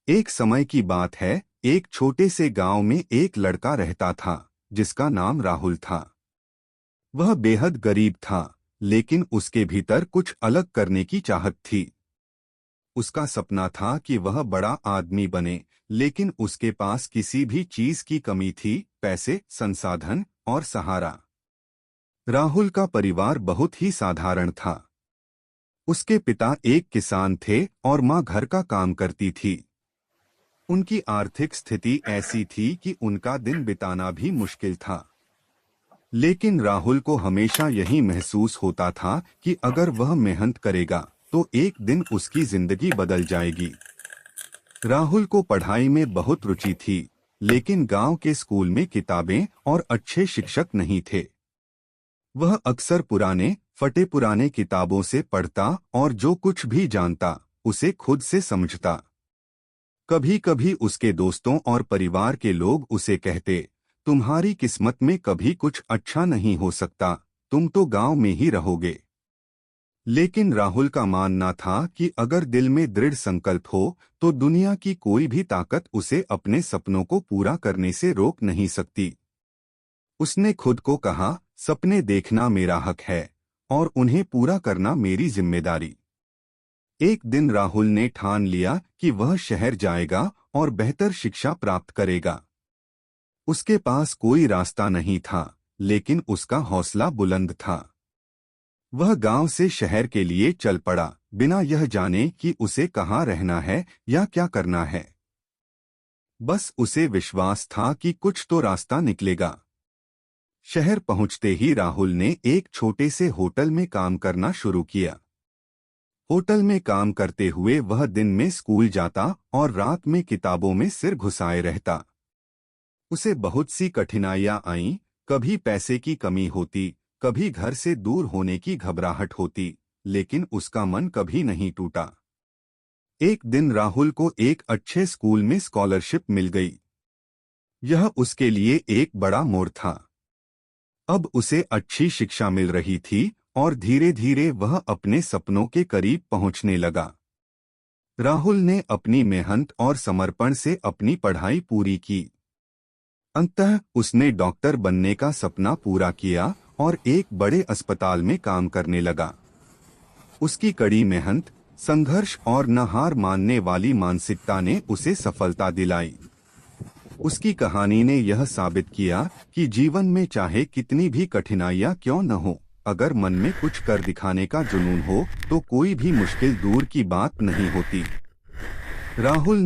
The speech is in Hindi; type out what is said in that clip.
एक समय की बात है। एक छोटे से गांव में एक लड़का रहता था जिसका नाम राहुल था। वह बेहद गरीब था, लेकिन उसके भीतर कुछ अलग करने की चाहत थी। उसका सपना था कि वह बड़ा आदमी बने, लेकिन उसके पास किसी भी चीज की कमी थी, पैसे, संसाधन और सहारा। राहुल का परिवार बहुत ही साधारण था। उसके पिता एक किसान थे और माँ घर का काम करती थी। उनकी आर्थिक स्थिति ऐसी थी कि उनका दिन बिताना भी मुश्किल था। लेकिन राहुल को हमेशा यही महसूस होता था कि अगर वह मेहनत करेगा तो एक दिन उसकी जिंदगी बदल जाएगी। राहुल को पढ़ाई में बहुत रुचि थी, लेकिन गांव के स्कूल में किताबें और अच्छे शिक्षक नहीं थे। वह अक्सर पुराने फटे पुराने किताबों से पढ़ता और जो कुछ भी जानता उसे खुद से समझता। कभी कभी उसके दोस्तों और परिवार के लोग उसे कहते, तुम्हारी किस्मत में कभी कुछ अच्छा नहीं हो सकता, तुम तो गांव में ही रहोगे। लेकिन राहुल का मानना था कि अगर दिल में दृढ़ संकल्प हो तो दुनिया की कोई भी ताकत उसे अपने सपनों को पूरा करने से रोक नहीं सकती। उसने खुद को कहा, सपने देखना मेरा हक है और उन्हें पूरा करना मेरी जिम्मेदारी। एक दिन राहुल ने ठान लिया कि वह शहर जाएगा और बेहतर शिक्षा प्राप्त करेगा। उसके पास कोई रास्ता नहीं था, लेकिन उसका हौसला बुलंद था। वह गांव से शहर के लिए चल पड़ा, बिना यह जाने कि उसे कहाँ रहना है या क्या करना है। बस उसे विश्वास था कि कुछ तो रास्ता निकलेगा। शहर पहुंचते ही राहुल ने एक छोटे से होटल में काम करना शुरू किया। होटल में काम करते हुए वह दिन में स्कूल जाता और रात में किताबों में सिर घुसाए रहता। उसे बहुत सी कठिनाइयां आईं, कभी पैसे की कमी होती, कभी घर से दूर होने की घबराहट होती, लेकिन उसका मन कभी नहीं टूटा। एक दिन राहुल को एक अच्छे स्कूल में स्कॉलरशिप मिल गई। यह उसके लिए एक बड़ा मोड़ था। अब उसे अच्छी शिक्षा मिल रही थी और धीरे धीरे वह अपने सपनों के करीब पहुंचने लगा। राहुल ने अपनी मेहनत और समर्पण से अपनी पढ़ाई पूरी की। अंततः उसने डॉक्टर बनने का सपना पूरा किया और एक बड़े अस्पताल में काम करने लगा। उसकी कड़ी मेहनत, संघर्ष और न हार मानने वाली मानसिकता ने उसे सफलता दिलाई। उसकी कहानी ने यह साबित किया कि जीवन में चाहे कितनी भी कठिनाइयां क्यों न हो, अगर मन में कुछ कर दिखाने का जुनून हो तो कोई भी मुश्किल दूर की बात नहीं होती। राहुल ने